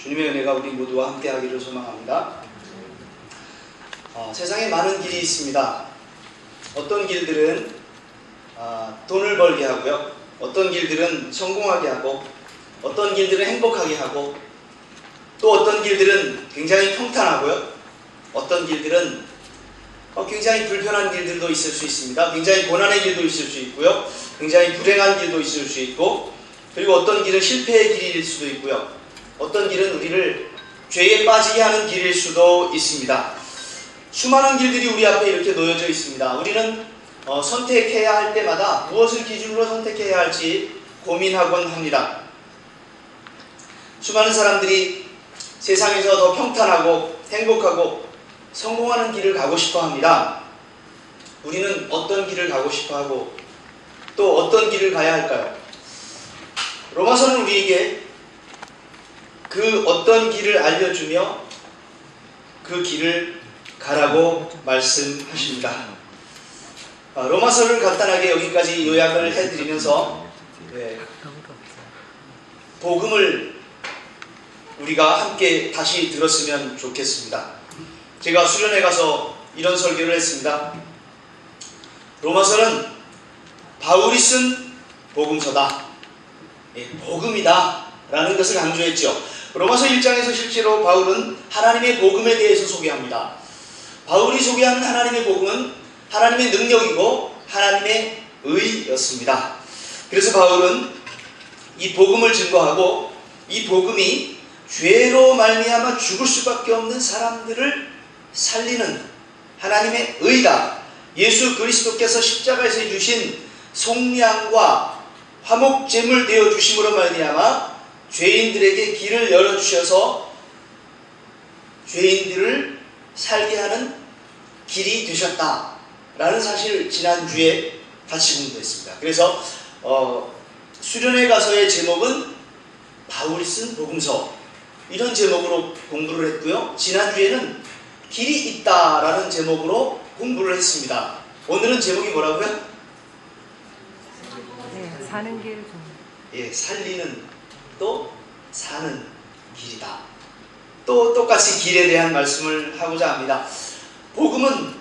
주님의 은혜가 우리 모두와 함께 하기를 소망합니다. 세상에 많은 길이 있습니다. 어떤 길들은 돈을 벌게 하고요, 어떤 길들은 성공하게 하고, 어떤 길들은 행복하게 하고, 또 어떤 길들은 굉장히 평탄하고요, 어떤 길들은 굉장히 불편한 길들도 있을 수 있습니다. 굉장히 고난의 길도 있을 수 있고요, 굉장히 불행한 길도 있을 수 있고, 그리고 어떤 길은 실패의 길일 수도 있고요, 어떤 길은 우리를 죄에 빠지게 하는 길일 수도 있습니다. 수많은 길들이 우리 앞에 이렇게 놓여져 있습니다. 우리는 선택해야 할 때마다 무엇을 기준으로 선택해야 할지 고민하곤 합니다. 수많은 사람들이 세상에서 더 평탄하고 행복하고 성공하는 길을 가고 싶어 합니다. 우리는 어떤 길을 가고 싶어 하고 또 어떤 길을 가야 할까요? 로마서는 우리에게 그 어떤 길을 알려주며 그 길을 가라고 말씀하십니다. 로마서를 간단하게 여기까지 요약을 해드리면서 복음을 우리가 함께 다시 들었으면 좋겠습니다. 제가 수련회 가서 이런 설교를 했습니다. 로마서는 바울이 쓴 복음서다, 복음이다 라는 것을 강조했죠. 로마서 1장에서 실제로 바울은 하나님의 복음에 대해서 소개합니다. 바울이 소개하는 하나님의 복음은 하나님의 능력이고 하나님의 의였습니다. 그래서 바울은 이 복음을 증거하고 이 복음이 죄로 말미암아 죽을 수밖에 없는 사람들을 살리는 하나님의 의다, 예수 그리스도께서 십자가에서 주신 속량과 화목제물 되어 주심으로 말미암아 죄인들에게 길을 열어주셔서 죄인들을 살게 하는 길이 되셨다라는 사실을 지난주에 같이 공부했습니다. 그래서 수련회 가서의 제목은 바울이 쓴 복음서, 이런 제목으로 공부를 했고요. 지난주에는 길이 있다라는 제목으로 공부를 했습니다. 오늘은 제목이 뭐라고요? 사는 길. 살리는 또 사는 길이다. 또 똑같이 길에 대한 말씀을 하고자 합니다. 복음은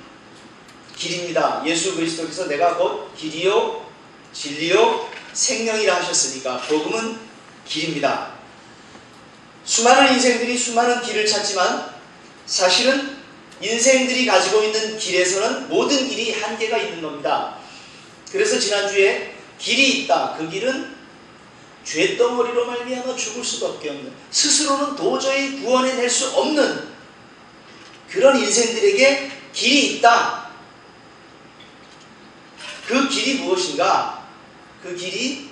길입니다. 예수 그리스도께서 내가 곧 길이요 진리요 생명이라 하셨으니까 복음은 길입니다. 수많은 인생들이 수많은 길을 찾지만 사실은 인생들이 가지고 있는 길에서는 모든 길이 한계가 있는 겁니다. 그래서 지난주에 길이 있다, 그 길은 죄덩어리로 말미암아 죽을 수밖에 없는, 스스로는 도저히 구원해낼 수 없는 그런 인생들에게 길이 있다. 그 길이 무엇인가? 그 길이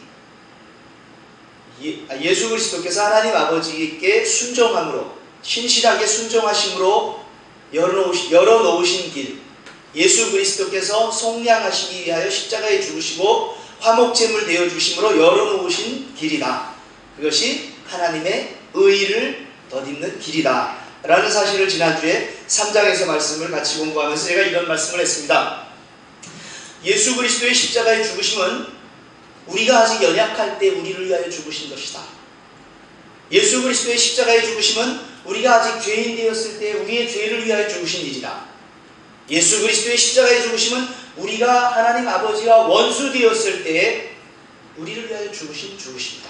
예수 그리스도께서 하나님 아버지께 순종함으로, 신실하게 순종하심으로 열어놓으신 길, 예수 그리스도께서 속량하시기 위하여 십자가에 죽으시고 화목제물 되어주심으로 열어놓으신 길이다. 그것이 하나님의 의를 덧입는 길이다 라는 사실을 지난주에 3장에서 말씀을 같이 공부하면서 제가 이런 말씀을 했습니다. 예수 그리스도의 십자가의 죽으심은 우리가 아직 연약할 때 우리를 위하여 죽으신 것이다. 예수 그리스도의 십자가의 죽으심은 우리가 아직 죄인 되었을 때 우리의 죄를 위하여 죽으신 일이다. 예수 그리스도의 십자가의 죽으심은 우리가 하나님 아버지와 원수 되었을 때에 우리를 위하여 죽으신 죽으심이다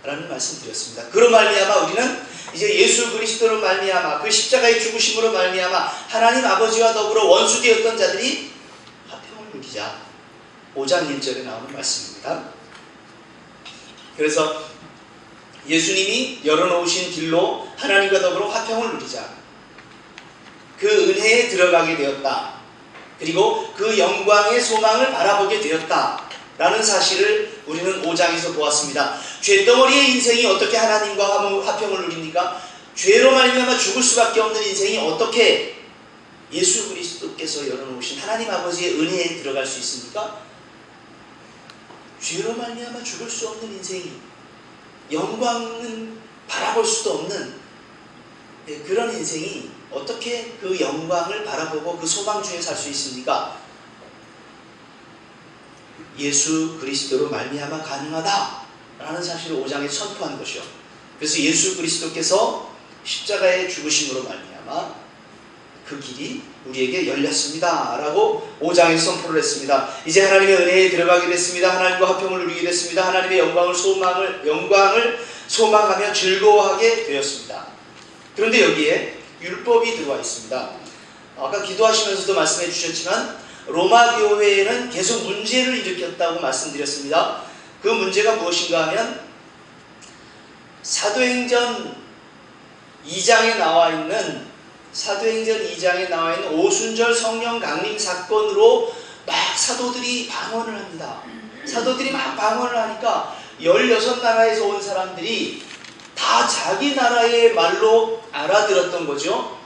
라는 말씀 드렸습니다. 그로 말미암아 우리는 이제 예수 그리스도로 말미암아 그 십자가의 죽으심으로 말미암아 하나님 아버지와 더불어 원수 되었던 자들이 화평을 누리자, 5장 1절에 나오는 말씀입니다. 그래서 예수님이 열어놓으신 길로 하나님과 더불어 화평을 누리자, 그 은혜에 들어가게 되었다. 그리고 그 영광의 소망을 바라보게 되었다 라는 사실을 우리는 5장에서 보았습니다. 죄덩어리의 인생이 어떻게 하나님과 화평을 누립니까? 죄로 말미암아 죽을 수밖에 없는 인생이 어떻게 예수 그리스도께서 열어놓으신 하나님 아버지의 은혜에 들어갈 수 있습니까? 죄로 말미암아 죽을 수 없는 인생이, 영광은 바라볼 수도 없는 그런 인생이 어떻게 그 영광을 바라보고 그 소망 중에 살 수 있습니까? 예수 그리스도로 말미암아 가능하다 라는 사실을 5장에 선포한 것이요. 그래서 예수 그리스도께서 십자가의 죽으심으로 말미암아 그 길이 우리에게 열렸습니다 라고 5장에서 선포를 했습니다. 이제 하나님의 은혜에 들어가게 됐습니다. 하나님과 화평을 누리게 됐습니다. 하나님의 영광을 소망하며 즐거워하게 되었습니다. 그런데 여기에 율법이 들어와 있습니다. 아까 기도하시면서도 말씀해 주셨지만 로마 교회에는 계속 문제를 일으켰다고 말씀드렸습니다. 그 문제가 무엇인가 하면 사도행전 2장에 나와 있는 오순절 성령 강림 사건으로 막 사도들이 방언을 합니다. 사도들이 막 방언을 하니까 16나라에서 온 사람들이 다 자기 나라의 말로 알아들었던 거죠.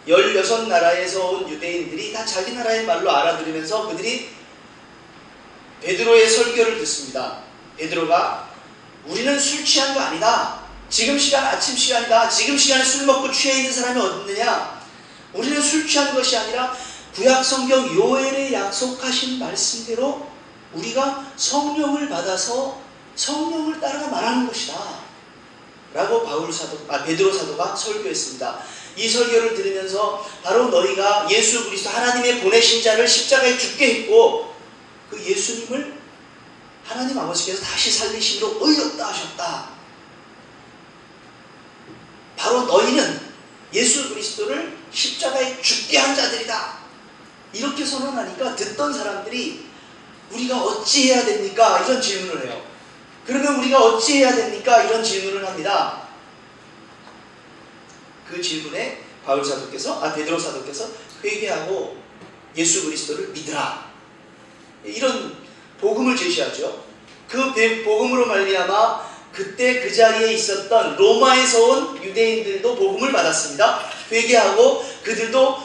16나라에서 온 유대인들이 다 자기 나라의 말로 알아들으면서 그들이 베드로의 설교를 듣습니다. 베드로가 우리는 술 취한 거 아니다. 지금 시간 아침 시간이다. 지금 시간에 술 먹고 취해 있는 사람이 어딨느냐. 우리는 술 취한 것이 아니라 구약 성경 요엘에 약속하신 말씀대로 우리가 성령을 받아서 성령을 따라가 말하는 것이다 라고 베드로 사도가 설교했습니다. 이 설교를 들으면서 바로 너희가 예수 그리스도 하나님의 보내신 자를 십자가에 죽게 했고 그 예수님을 하나님 아버지께서 다시 살리심으로 의롭다 하셨다. 바로 너희는 예수 그리스도를 십자가에 죽게 한 자들이다. 이렇게 선언하니까 듣던 사람들이 우리가 어찌해야 됩니까? 이런 질문을 해요. 그러면 우리가 어찌해야 됩니까? 이런 질문을 합니다. 그 질문에 베드로 사도께서 회개하고 예수 그리스도를 믿으라. 이런 복음을 제시하죠. 그 복음으로 말미암아 그때 그 자리에 있었던 로마에서 온 유대인들도 복음을 받았습니다. 회개하고 그들도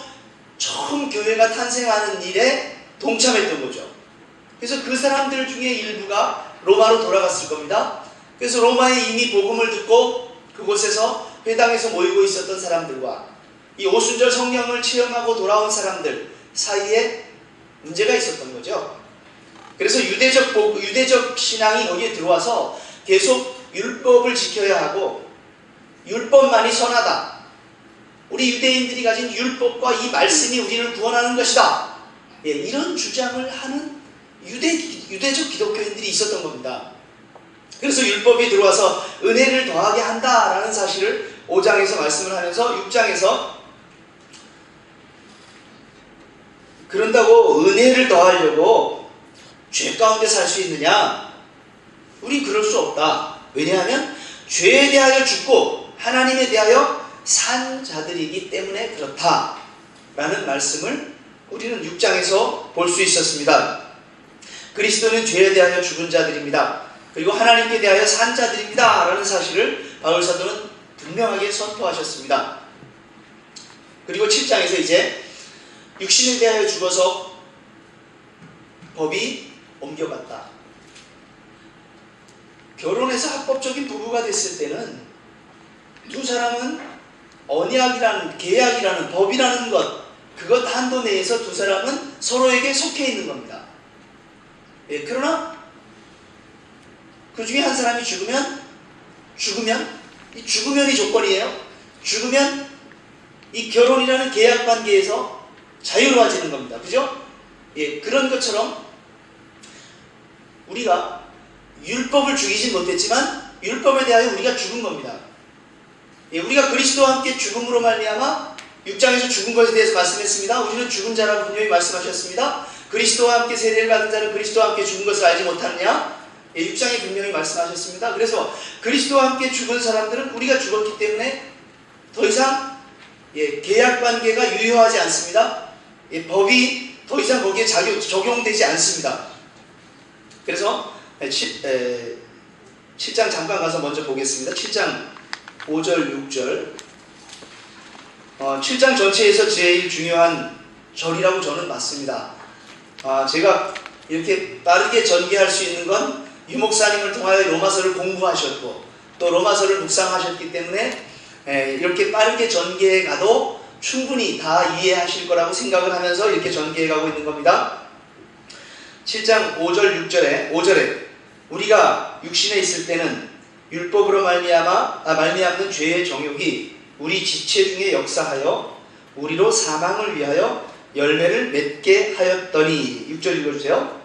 처음 교회가 탄생하는 일에 동참했던 거죠. 그래서 그 사람들 중에 일부가 로마로 돌아갔을 겁니다. 그래서 로마에 이미 복음을 듣고 그곳에서 회당에서 모이고 있었던 사람들과 이 오순절 성령을 체험하고 돌아온 사람들 사이에 문제가 있었던 거죠. 그래서 유대적 신앙이 거기에 들어와서 계속 율법을 지켜야 하고 율법만이 선하다. 우리 유대인들이 가진 율법과 이 말씀이 우리를 구원하는 것이다. 이런 주장을 하는 유대적 기독교인들이 있었던 겁니다. 그래서 율법이 들어와서 은혜를 더하게 한다라는 사실을 5장에서 말씀을 하면서 6장에서 그런다고 은혜를 더하려고 죄 가운데 살 수 있느냐? 우린 그럴 수 없다. 왜냐하면 죄에 대하여 죽고 하나님에 대하여 산 자들이기 때문에 그렇다라는 말씀을 우리는 6장에서 볼 수 있었습니다. 그리스도는 죄에 대하여 죽은 자들입니다. 그리고 하나님께 대하여 산 자들입니다 라는 사실을 바울 사도는 분명하게 선포하셨습니다. 그리고 7장에서 이제 육신에 대하여 죽어서 법이 옮겨갔다. 결혼해서 합법적인 부부가 됐을 때는 두 사람은 언약이라는, 계약이라는, 법이라는 그것 한도 내에서 두 사람은 서로에게 속해 있는 겁니다. 그러나 그 중에 한 사람이 죽으면이 조건이에요. 죽으면 이 결혼이라는 계약 관계에서 자유로워지는 겁니다. 그죠? 그런 것처럼 우리가 율법을 죽이진 못했지만 율법에 대하여 우리가 죽은 겁니다. 우리가 그리스도와 함께 죽음으로 말미암아 6장에서 죽은 것에 대해서 말씀했습니다. 우리는 죽은 자라고 분명히 말씀하셨습니다. 그리스도와 함께 세례를 받은 자는 그리스도와 함께 죽은 것을 알지 못하느냐? 6장에 분명히 말씀하셨습니다. 그래서 그리스도와 함께 죽은 사람들은 우리가 죽었기 때문에 더 이상 계약 관계가 유효하지 않습니다. 법이 더 이상 거기에 적용되지 않습니다. 그래서 7장 잠깐 가서 먼저 보겠습니다. 7장 5절 6절 7장 전체에서 제일 중요한 절이라고 저는 맞습니다. 제가 이렇게 빠르게 전개할 수 있는 건 유목사님을 통하여 로마서를 공부하셨고 또 로마서를 묵상하셨기 때문에 이렇게 빠르게 전개해 가도 충분히 다 이해하실 거라고 생각을 하면서 이렇게 전개해 가고 있는 겁니다. 7장 5절 6절에 5절에 우리가 육신에 있을 때는 율법으로 말미암는 죄의 정욕이 우리 지체 중에 역사하여 우리로 사망을 위하여 열매를 맺게 하였더니. 6절 읽어주세요.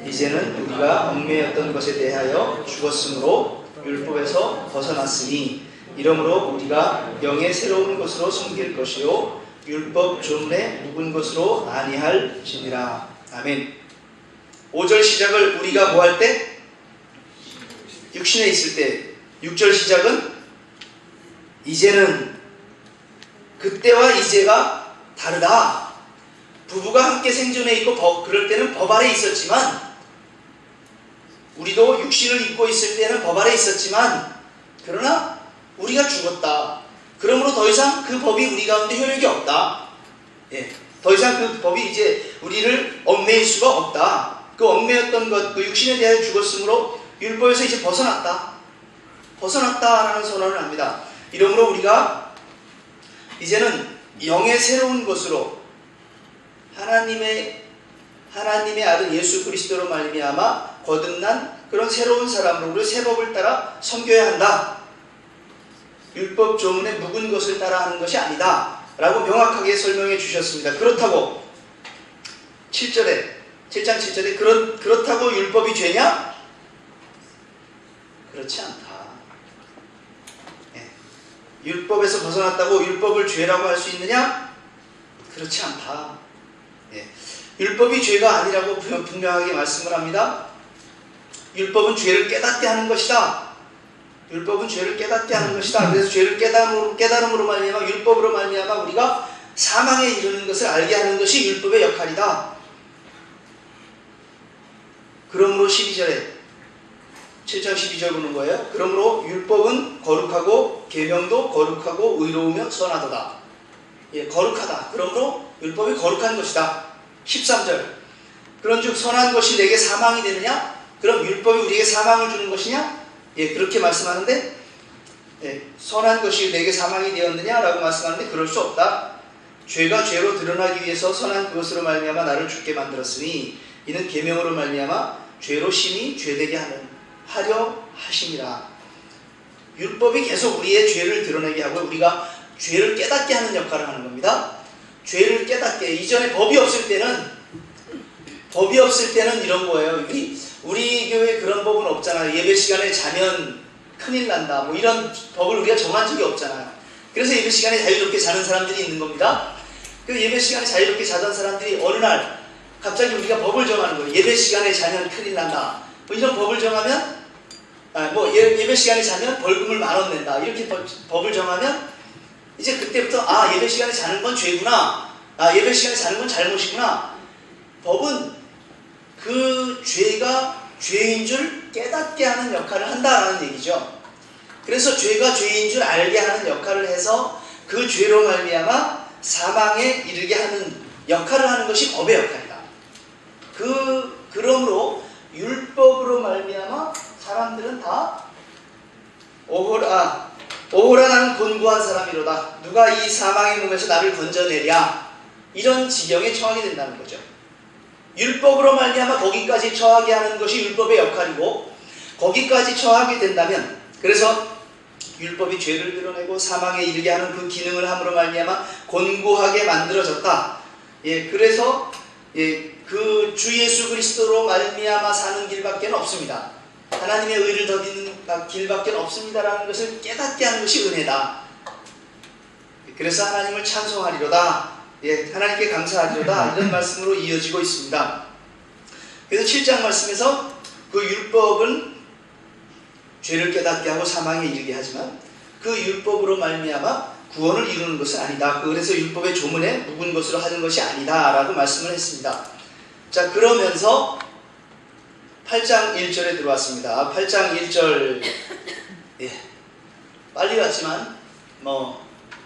이제는 우리가 얽매였던 것에 대하여 죽었으므로 율법에서 벗어났으니 이러므로 우리가 영의 새로운 것으로 섬길 것이요 율법 조문에 묵은 것으로 아니할지니라. 아멘. 5절 시작을 우리가 뭐 할 때? 육신에 있을 때. 6절 시작은 이제는. 그때와 이제가 다르다. 부부가 함께 생존해 있고 그럴 때는 법 아래 있었지만, 우리도 육신을 입고 있을 때는 법 아래 있었지만, 그러나 우리가 죽었다. 그러므로 더 이상 그 법이 우리 가운데 효력이 없다. 더 이상 그 법이 이제 우리를 얽매일 수가 없다. 그 얽매였던 것, 그 육신에 대하여 죽었으므로 율법에서 이제 벗어났다라는 선언을 합니다. 이러므로 우리가 이제는 영의 새로운 것으로 하나님의 아들 예수 그리스도로 말미암아 거듭난 그런 새로운 사람으로 우리 새 법을 따라 섬겨야 한다. 율법 조문에 묵은 것을 따라 하는 것이 아니다 라고 명확하게 설명해 주셨습니다. 그렇다고 7장 7절에 그렇다고 율법이 죄냐? 그렇지 않다. 율법에서 벗어났다고 율법을 죄라고 할 수 있느냐? 그렇지 않다. 율법이 죄가 아니라고 분명하게 말씀을 합니다. 율법은 죄를 깨닫게 하는 것이다. 율법은 죄를 깨닫게 하는 것이다. 그래서 죄를 깨달음으로 말미암아 율법으로 말미암아 우리가 사망에 이르는 것을 알게 하는 것이 율법의 역할이다. 그러므로 12절에 7장 12절 보는 거예요. 그러므로 율법은 거룩하고 계명도 거룩하고 의로우며 선하도다. 거룩하다. 그러므로 율법이 거룩한 것이다. 13절 그런즉 선한 것이 내게 사망이 되느냐? 그럼 율법이 우리에게 사망을 주는 것이냐? 그렇게 말씀하는데, 선한 것이 내게 사망이 되었느냐? 라고 말씀하는데 그럴 수 없다. 죄가 죄로 드러나기 위해서 선한 그것으로 말미암아 나를 죽게 만들었으니 이는 계명으로 말미암아 죄로 심히 죄되게 하려 하심이라. 율법이 계속 우리의 죄를 드러내게 하고 우리가 죄를 깨닫게 하는 역할을 하는 겁니다. 죄를 깨닫게. 이전에 법이 없을 때는 이런 거예요. 우리 교회에 그런 법은 없잖아요. 예배 시간에 자면 큰일 난다. 뭐 이런 법을 우리가 정한 적이 없잖아요. 그래서 예배 시간에 자유롭게 자는 사람들이 있는 겁니다. 그 예배 시간에 자유롭게 자던 사람들이 어느 날 갑자기 우리가 법을 정하는 거예요. 예배 시간에 자면 큰일 난다. 뭐 이런 법을 정하면, 예배 시간에 자면 벌금을 10,000원 낸다. 이렇게 법을 정하면 이제 그때부터 예배 시간에 자는 건 죄구나. 예배 시간에 자는 건 잘못이구나. 법은 그 죄가 죄인 줄 깨닫게 하는 역할을 한다라는 얘기죠. 그래서 죄가 죄인 줄 알게 하는 역할을 해서 그 죄로 말미암아 사망에 이르게 하는 역할을 하는 것이 법의 역할이다. 그러므로 율법으로 말미암아 사람들은 다 오호라 나는 곤고한 사람이로다. 누가 이 사망의 몸에서 나를 건져내랴. 이런 지경에 처하게 된다는 거죠. 율법으로 말미암아 거기까지 처하게 하는 것이 율법의 역할이고, 거기까지 처하게 된다면, 그래서 율법이 죄를 드러내고 사망에 이르게 하는 그 기능을 함으로 말미암아 곤고하게 만들어졌다. 그래서 그 주 예수 그리스도로 말미암아 사는 길밖에 없습니다. 하나님의 의를 더디는 길밖에 없습니다라는 것을 깨닫게 하는 것이 은혜다. 그래서 하나님을 찬송하리로다. 하나님께 감사하리로다. 이런 말씀으로 이어지고 있습니다. 그래서 7장 말씀에서 그 율법은 죄를 깨닫게 하고 사망에 이르게 하지만 그 율법으로 말미암아 구원을 이루는 것은 아니다. 그래서 율법의 조문에 묵은 것으로 하는 것이 아니다 라고 말씀을 했습니다. 자, 그러면서 8장 1절에 들어왔습니다. 8장 1절 빨리 갔지만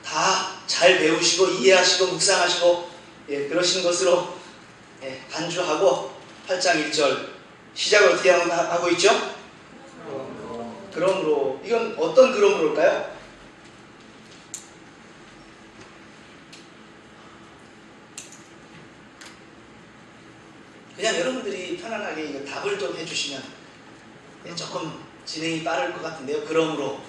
다 잘 배우시고 이해하시고 묵상하시고 그러신 것으로 간주하고 8장 1절 시작을 어떻게 하고 있죠? 그러므로. 이건 어떤 그러므로일까요? 그냥 여러분들이 편안하게 이거 답을 좀 해주시면 조금 진행이 빠를 것 같은데요. 그러므로